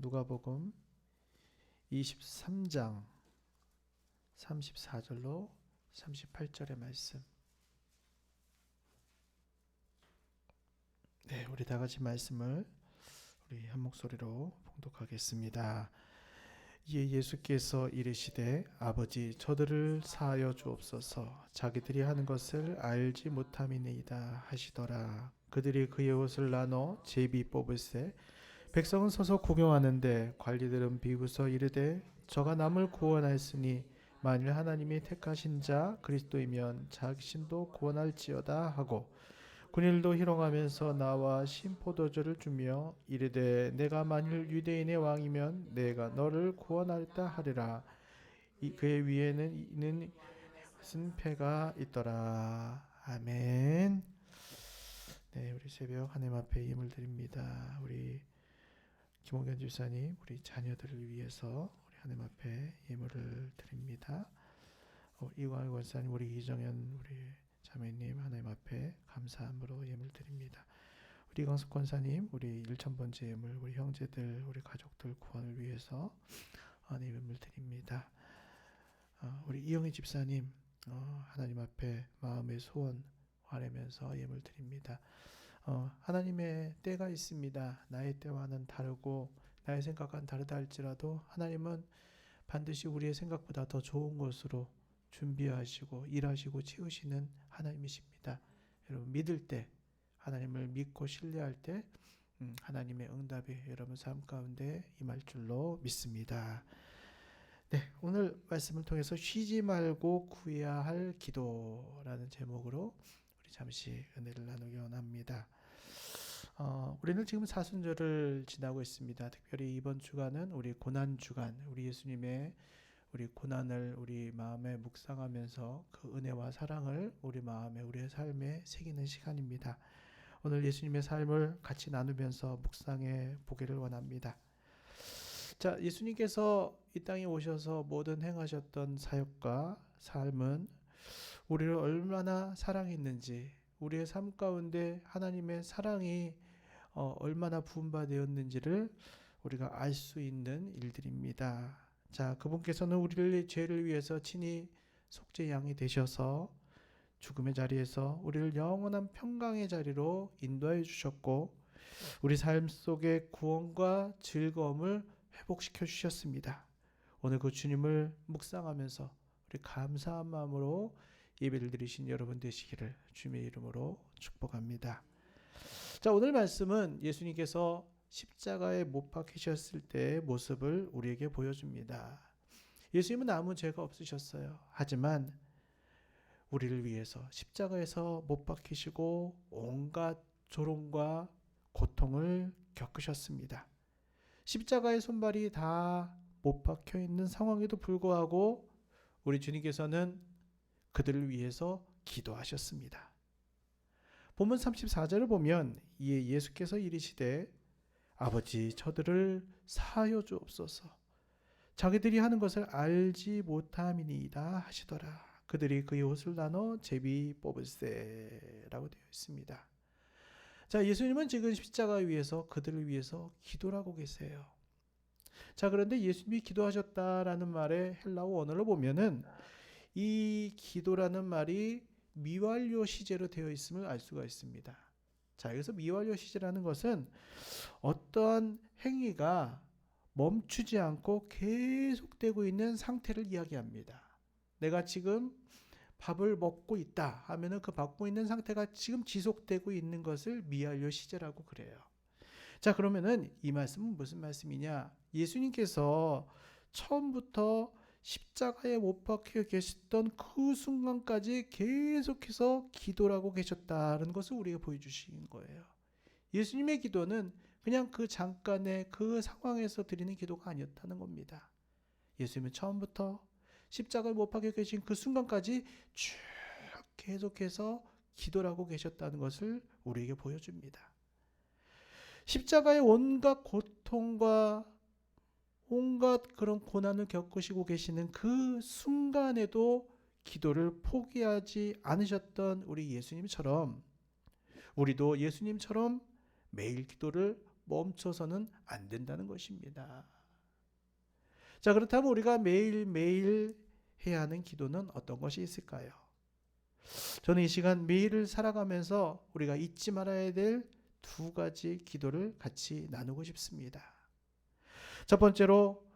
누가복음 23장 34절로 38절의 말씀. 네, 우리 다 같이 말씀을 우리 한 목소리로 봉독하겠습니다. 이에 예수께서 이르시되 아버지 저들을 사하여 주옵소서 자기들이 하는 것을 알지 못함이니이다 하시더라. 그들이 그의 옷을 나눠 제비 뽑을세 백성은 서서 구경하는데 관리들은 비웃어 이르되 저가 남을 구원하였으니 만일 하나님이 택하신 자 그리스도이면 자신도 구원할지어다 하고 군일도 희롱하면서 나와 신포도주를 주며 이르되 내가 만일 유대인의 왕이면 내가 너를 구원하였다 하리라. 그의 위에는 이는 승패가 있더라. 아멘. 네, 우리 새벽 하나님 앞에 힘을 드립니다. 우리 김홍현 집사님, 우리 자녀들을 위해서 우리 하나님 앞에 예물을 드립니다. 이광희 권사님, 우리 이정현 우리 자매님 하나님 앞에 감사함으로 예물 드립니다. 우리 이광석 권사님, 우리 1000번째 예물, 우리 형제들, 우리 가족들 구원을 위해서 예물 드립니다. 우리 이영희 집사님, 하나님 앞에 마음의 소원 아뢰면서 예물 드립니다. 하나님의 때가 있습니다. 나의 때와는 다르고 나의 생각과는 다르다 할지라도 하나님은 반드시 우리의 생각보다 더 좋은 것으로 준비하시고 일하시고 채우시는 하나님이십니다. 여러분 믿을 때, 하나님을 믿고 신뢰할 때 하나님의 응답이 여러분 삶 가운데 임할 줄로 믿습니다. 네, 오늘 말씀을 통해서 쉬지 말고 구해야 할 기도라는 제목으로 우리 잠시 은혜를 나누기 원합니다. 우리는 지금 사순절을 지나고 있습니다. 특별히 이번 주간은 우리 고난 주간, 우리 예수님의 우리 고난을 우리 마음에 묵상하면서 그 은혜와 사랑을 우리 마음에 우리의 삶에 새기는 시간입니다. 오늘 예수님의 삶을 같이 나누면서 묵상해 보기를 원합니다. 자, 예수님께서 이 땅에 오셔서 모든 행하셨던 사역과 삶은 우리를 얼마나 사랑했는지, 우리의 삶 가운데 하나님의 사랑이 얼마나 부음받았는지를 우리가 알 수 있는 일들입니다. 자, 그분께서는 우리를 죄를 위해서 친히 속죄 양이 되셔서 죽음의 자리에서 우리를 영원한 평강의 자리로 인도해 주셨고 우리 삶 속의 구원과 즐거움을 회복시켜 주셨습니다. 오늘 그 주님을 묵상하면서 우리 감사한 마음으로 예배를 드리신 여러분 되시기를 주님의 이름으로 축복합니다. 자, 오늘 말씀은 예수님께서 십자가에 못 박히셨을 때의 모습을 우리에게 보여줍니다. 예수님은 아무 죄가 없으셨어요. 하지만 우리를 위해서 십자가에서 못 박히시고 온갖 조롱과 고통을 겪으셨습니다. 십자가의 손발이 다 못 박혀 있는 상황에도 불구하고 우리 주님께서는 그들을 위해서 기도하셨습니다. 본문 34절을 보면 이에 예수께서 이르시되 아버지 저들을 사하여 주옵소서 자기들이 하는 것을 알지 못함이니이다 하시더라. 그들이 그의 옷을 나눠 제비 뽑을세 라고 되어 있습니다. 자, 예수님은 지금 십자가 위에서 그들을 위해서 기도를 하고 계세요. 자, 그런데 예수님이 기도하셨다라는 말의 헬라어 원어를 보면은 이 기도라는 말이 미완료 시제로 되어 있음을 알 수가 있습니다. 자, 여기서 미완료 시제라는 것은 어떠한 행위가 멈추지 않고 계속되고 있는 상태를 이야기합니다. 내가 지금 밥을 먹고 있다 하면은 그 먹고 있는 상태가 지금 지속되고 있는 것을 미완료 시제라고 그래요. 자, 그러면은 이 말씀은 무슨 말씀이냐? 예수님께서 처음부터 십자가에 못 박혀 계셨던 그 순간까지 계속해서 기도를 하고 계셨다는 것을 우리가 보여주신 거예요. 예수님의 기도는 그냥 그 잠깐의 그 상황에서 드리는 기도가 아니었다는 겁니다. 예수님은 처음부터 십자가에 못 박혀 계신 그 순간까지 쭉 계속해서 기도를 하고 계셨다는 것을 우리에게 보여줍니다. 십자가의 온갖 고통과 온갖 그런 고난을 겪으시고 계시는 그 순간에도 기도를 포기하지 않으셨던 우리 예수님처럼 우리도 예수님처럼 매일 기도를 멈춰서는 안 된다는 것입니다. 자, 그렇다면 우리가 매일매일 해야 하는 기도는 어떤 것이 있을까요? 저는 이 시간 매일을 살아가면서 우리가 잊지 말아야 될 두 가지 기도를 같이 나누고 싶습니다. 첫 번째로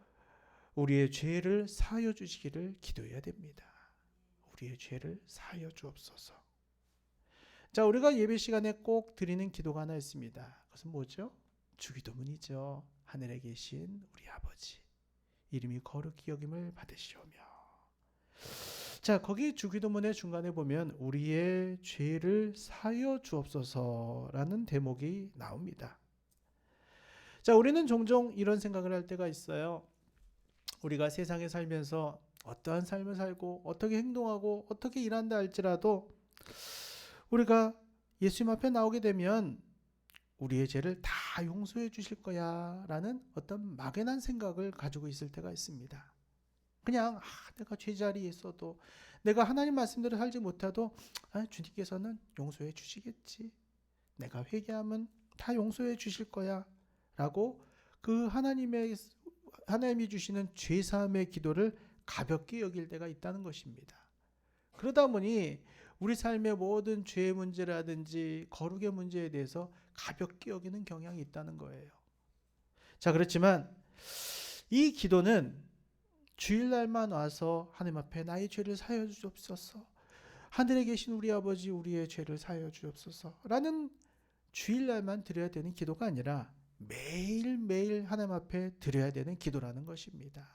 우리의 죄를 사하여 주시기를 기도해야 됩니다. 우리의 죄를 사하여 주옵소서. 자, 우리가 예배 시간에 꼭 드리는 기도가 하나 있습니다. 그것은 뭐죠? 주기도문이죠. 하늘에 계신 우리 아버지, 이름이 거룩히 여김을 받으시오며. 자, 거기 주기도문의 중간에 보면 우리의 죄를 사하여 주옵소서라는 대목이 나옵니다. 자, 우리는 종종 이런 생각을 할 때가 있어요. 우리가 세상에 살면서 어떠한 삶을 살고 어떻게 행동하고 어떻게 일한다 할지라도 우리가 예수님 앞에 나오게 되면 우리의 죄를 다 용서해 주실 거야 라는 어떤 막연한 생각을 가지고 있을 때가 있습니다. 그냥 내가 제자리에 있어도 내가 하나님 말씀대로 살지 못해도 주님께서는 용서해 주시겠지. 내가 회개하면 다 용서해 주실 거야 라고 그 하나님이 주시는 죄사함의 기도를 가볍게 여길 때가 있다는 것입니다. 그러다 보니 우리 삶의 모든 죄의 문제라든지 거룩의 문제에 대해서 가볍게 여기는 경향이 있다는 거예요. 자, 그렇지만 이 기도는 주일날만 와서 하나님 앞에 나의 죄를 사하여 주옵소서, 하늘에 계신 우리 아버지 우리의 죄를 사하여 주옵소서 라는 주일날만 드려야 되는 기도가 아니라 매일매일 하나님 앞에 드려야 되는 기도라는 것입니다.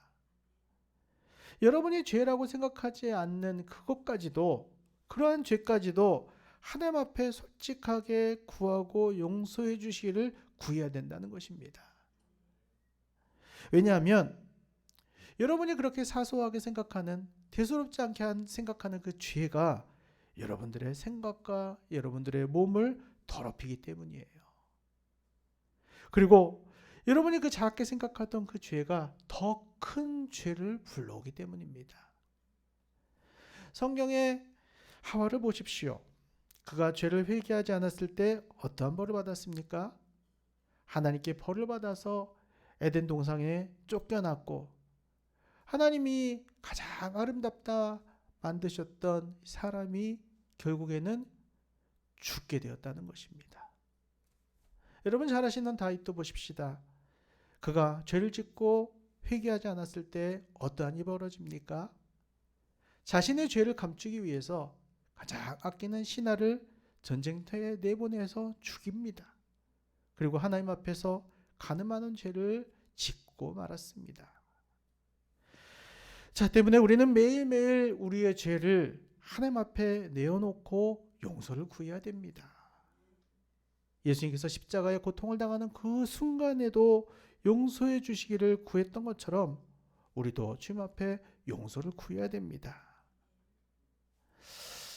여러분이 죄라고 생각하지 않는 그것까지도, 그러한 죄까지도 하나님 앞에 솔직하게 구하고 용서해 주시기를 구해야 된다는 것입니다. 왜냐하면 여러분이 그렇게 사소하게 생각하는, 대수롭지 않게 생각하는 그 죄가 여러분들의 생각과 여러분들의 몸을 더럽히기 때문이에요. 그리고 여러분이 그 작게 생각하던 그 죄가 더 큰 죄를 불러오기 때문입니다. 성경의 하와를 보십시오. 그가 죄를 회개하지 않았을 때 어떠한 벌을 받았습니까? 하나님께 벌을 받아서 에덴 동산에 쫓겨났고, 하나님이 가장 아름답다 만드셨던 사람이 결국에는 죽게 되었다는 것입니다. 여러분 잘 아시는 다윗도 보십시다. 그가 죄를 짓고 회개하지 않았을 때 어떠한 일이 벌어집니까? 자신의 죄를 감추기 위해서 가장 아끼는 신하를 전쟁터에 내보내서 죽입니다. 그리고 하나님 앞에서 가늠하는 죄를 짓고 말았습니다. 자, 때문에 우리는 매일매일 우리의 죄를 하나님 앞에 내어놓고 용서를 구해야 됩니다. 예수님께서 십자가의 고통을 당하는 그 순간에도 용서해 주시기를 구했던 것처럼 우리도 주님 앞에 용서를 구해야 됩니다.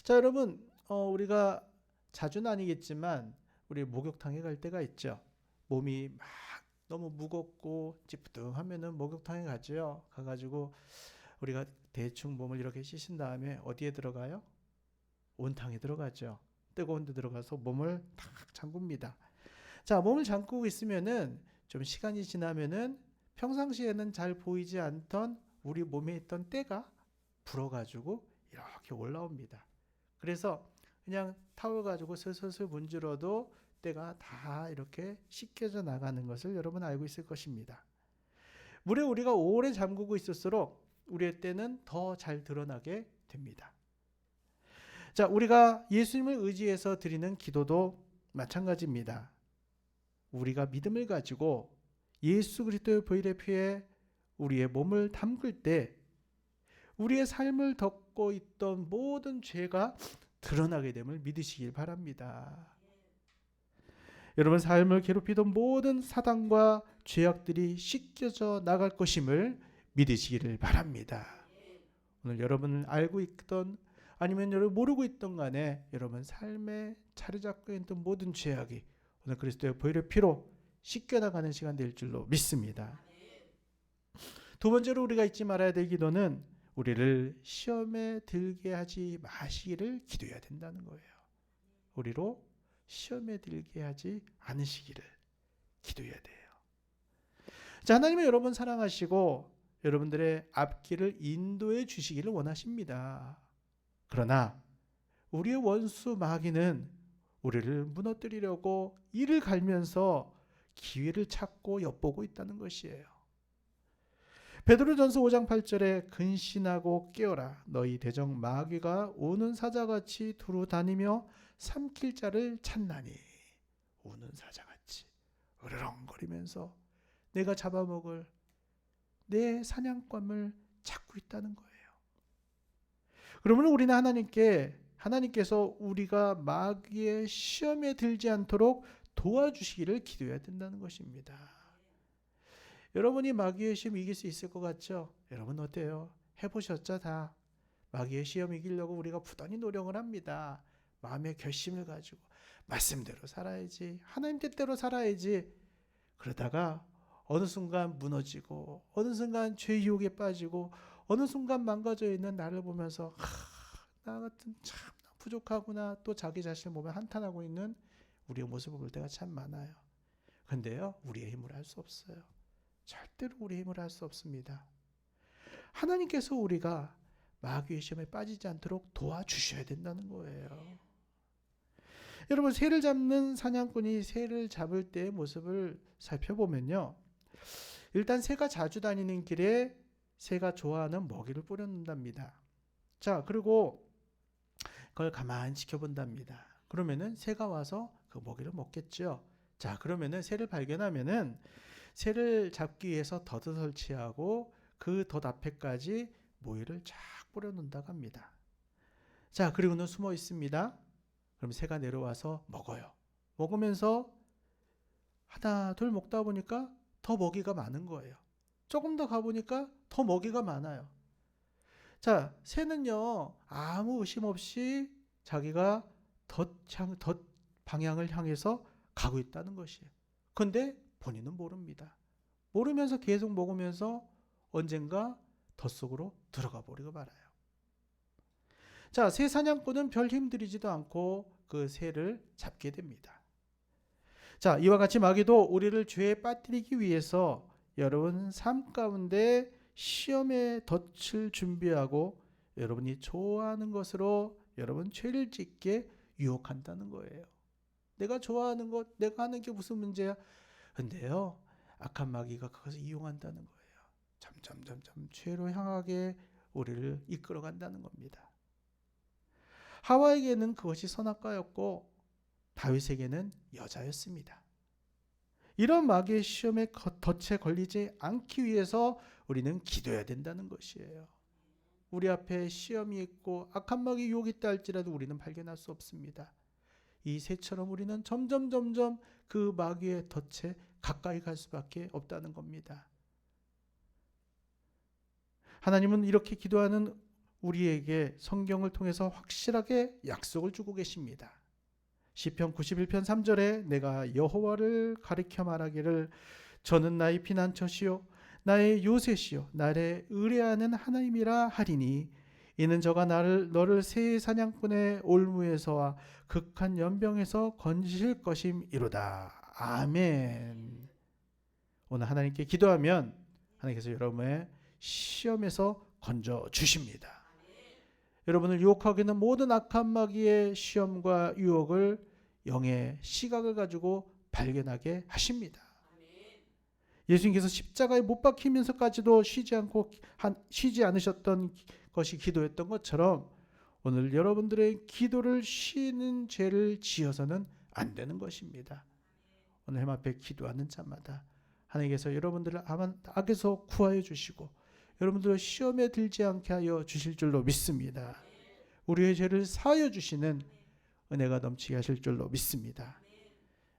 자, 여러분, 우리가 자주는 아니겠지만 우리 목욕탕에 갈 때가 있죠. 몸이 막 너무 무겁고 찌뿌둥하면은 목욕탕에 가죠. 가가지고 우리가 대충 몸을 이렇게 씻은 다음에 어디에 들어가요? 온탕에 들어가죠. 뜨거운 데 들어가서 몸을 탁 잠굽니다. 자, 몸을 잠그고 있으면은 좀 시간이 지나면은 평상시에는 잘 보이지 않던 우리 몸에 있던 때가 불어가지고 이렇게 올라옵니다. 그래서 그냥 타월 가지고 슬슬 문질러도 때가 다 이렇게 씻겨져 나가는 것을 여러분 알고 있을 것입니다. 물에 우리가 오래 잠그고 있을수록 우리의 때는 더 잘 드러나게 됩니다. 자, 우리가 예수님을 의지해서 드리는 기도도 마찬가지입니다. 우리가 믿음을 가지고 예수 그리스도의 보혈의 피에 우리의 몸을 담글 때 우리의 삶을 덮고 있던 모든 죄가 드러나게 됨을 믿으시길 바랍니다. 여러분 삶을 괴롭히던 모든 사단과 죄악들이 씻겨져 나갈 것임을 믿으시기를 바랍니다. 오늘 여러분을 알고 있던 아니면 여러분 모르고 있던 간에 여러분 삶에 자리 잡고 있던 모든 죄악이 오늘 그리스도의 보혈의 피로 씻겨나가는 시간 될 줄로 믿습니다. 두 번째로 우리가 잊지 말아야 될 기도는 우리를 시험에 들게 하지 마시기를 기도해야 된다는 거예요. 우리로 시험에 들게 하지 않으시기를 기도해야 돼요. 자, 하나님은 여러분 사랑하시고 여러분들의 앞길을 인도해 주시기를 원하십니다. 그러나 우리의 원수 마귀는 우리를 무너뜨리려고 이를 갈면서 기회를 찾고 엿보고 있다는 것이에요. 베드로전서 5장 8절에 근신하고 깨어라 너희 대적 마귀가 우는 사자같이 두루 다니며 삼킬 자를 찾나니. 우는 사자같이 으르렁거리면서 내가 잡아먹을 내 사냥감을 찾고 있다는 거예요. 그러면 우리는 하나님께서 우리가 마귀의 시험에 들지 않도록 도와주시기를 기도해야 된다는 것입니다. 여러분이 마귀의 시험 이길 수 있을 것 같죠? 여러분 어때요? 해보셨죠? 다 마귀의 시험 이기려고 우리가 부단히 노력을 합니다. 마음의 결심을 가지고 말씀대로 살아야지, 하나님 뜻대로 살아야지. 그러다가 어느 순간 무너지고 어느 순간 죄 유혹에 빠지고 어느 순간 망가져 있는 나를 보면서 나 같은 참 부족하구나, 또 자기 자신을 보면 한탄하고 있는 우리의 모습을 볼 때가 참 많아요. 근데요, 우리의 힘으로 할 수 없어요. 절대로 우리의 힘으로 할 수 없습니다. 하나님께서 우리가 마귀의 시험에 빠지지 않도록 도와주셔야 된다는 거예요. 여러분, 새를 잡는 사냥꾼이 새를 잡을 때의 모습을 살펴보면요, 일단 새가 자주 다니는 길에 새가 좋아하는 먹이를 뿌려놓는답니다. 자, 그리고 그걸 가만히 지켜본답니다. 그러면은 새가 와서 그 먹이를 먹겠죠. 자, 그러면은 새를 발견하면은 새를 잡기 위해서 덫을 설치하고 그 덫 앞에까지 모이를 쫙 뿌려놓는다고 합니다. 자, 그리고는 숨어 있습니다. 그럼 새가 내려와서 먹어요. 먹으면서 하나 둘 먹다 보니까 더 먹이가 많은 거예요. 조금 더 가보니까 더 먹이가 많아요. 자, 새는요, 아무 의심 없이 자기가 덫 방향을 향해서 가고 있다는 것이에요. 근데 본인은 모릅니다. 모르면서 계속 먹으면서 언젠가 덫 속으로 들어가 버리고 말아요. 자, 새 사냥꾼은 별 힘들이지도 않고 그 새를 잡게 됩니다. 자, 이와 같이 마귀도 우리를 죄에 빠뜨리기 위해서 여러분 삶 가운데 시험의 덫을 준비하고 여러분이 좋아하는 것으로 여러분 죄를 짓게 유혹한다는 거예요. 내가 좋아하는 것, 내가 하는 게 무슨 문제야? 근데요, 악한 마귀가 그것을 이용한다는 거예요. 점점 죄로 향하게 우리를 이끌어간다는 겁니다. 하와에게는 그것이 선악과였고 다윗에게는 여자였습니다. 이런 마귀의 시험의 덫에 걸리지 않기 위해서 우리는 기도해야 된다는 것이에요. 우리 앞에 시험이 있고 악한 마귀 유혹이 있다 할지라도 우리는 발견할 수 없습니다. 이 새처럼 우리는 점점 그 마귀의 덫에 가까이 갈 수밖에 없다는 겁니다. 하나님은 이렇게 기도하는 우리에게 성경을 통해서 확실하게 약속을 주고 계십니다. 시편 91편 3절에 내가 여호와를 가리켜 말하기를 저는 나의 피난처시요 나의 요새시요 나를 의뢰하는 하나님이라 하리니 이는 저가 너를 새 사냥꾼의 올무에서와 극한 연병에서 건지실 것임이로다. 아멘. 오늘 하나님께 기도하면 하나님께서 여러분의 시험에서 건져 주십니다. 여러분을 유혹하고 있는 모든 악한 마귀의 시험과 유혹을 영의 시각을 가지고 발견하게 하십니다. 예수님께서 십자가에 못 박히면서까지도 쉬지 않으셨던 것이 기도였던 것처럼 오늘 여러분들의 기도를 쉬는 죄를 지어서는 안 되는 것입니다. 오늘 해마 앞에 기도하는 자마다 하나님께서 여러분들을 악에서 구하여 주시고 여러분들을 시험에 들지 않게 하여 주실 줄로 믿습니다. 우리의 죄를 사하여 주시는 은혜가 넘치게 하실 줄로 믿습니다.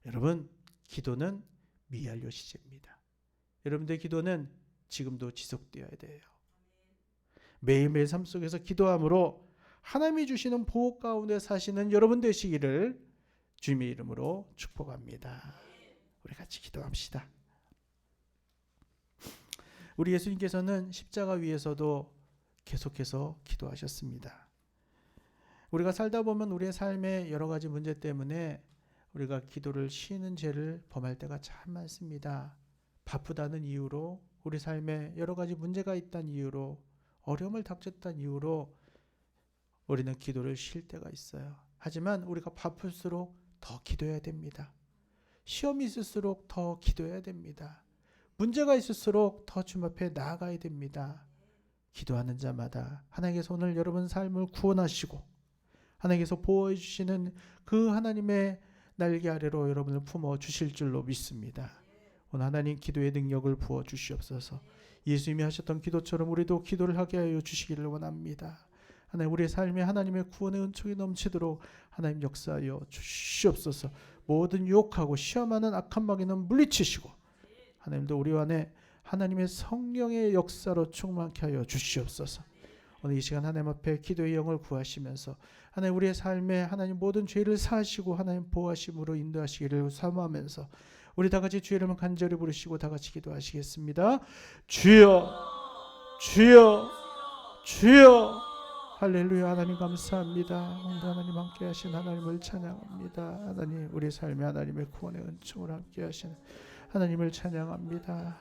여러분, 기도는 미완료 시제입니다. 여러분들의 기도는 지금도 지속되어야 돼요. 매일매일 삶 속에서 기도함으로 하나님이 주시는 보호 가운데 사시는 여러분 되시기를 주님의 이름으로 축복합니다. 우리 같이 기도합시다. 우리 예수님께서는 십자가 위에서도 계속해서 기도하셨습니다. 우리가 살다 보면 우리의 삶의 여러 가지 문제 때문에 우리가 기도를 쉬는 죄를 범할 때가 참 많습니다. 바쁘다는 이유로, 우리 삶에 여러 가지 문제가 있다는 이유로, 어려움을 닥쳤다는 이유로 우리는 기도를 쉴 때가 있어요. 하지만 우리가 바쁠수록 더 기도해야 됩니다. 시험이 있을수록 더 기도해야 됩니다. 문제가 있을수록 더 주님 앞에 나아가야 됩니다. 기도하는 자마다 하나님께서 오늘 여러분 삶을 구원하시고 하나님께서 보호해 주시는 그 하나님의 날개 아래로 여러분을 품어 주실 줄로 믿습니다. 오늘 하나님 기도의 능력을 부어 주시옵소서. 예수님이 하셨던 기도처럼 우리도 기도를 하게 하여 주시기를 원합니다. 하나님, 우리의 삶에 하나님의 구원의 은총이 넘치도록 하나님 역사하여 주시옵소서. 모든 유혹하고 시험하는 악한 마귀는 물리치시고 하나님도 우리 안에 하나님의 성령의 역사로 충만케 하여 주시옵소서. 오늘 이 시간 하나님 앞에 기도의 영을 구하시면서 하나님 우리의 삶에 하나님 모든 죄를 사하시고 하나님 보호하심으로 인도하시기를 사모하면서 우리 다 같이 주의 이름을 간절히 부르시고 다 같이 기도하시겠습니다. 주여, 주여, 주여. 할렐루야. 하나님 감사합니다. 오늘 하나님 함께 하신 하나님을 찬양합니다. 하나님 우리 삶에 하나님의 구원의 은총을 함께 하시는 하나님을 찬양합니다.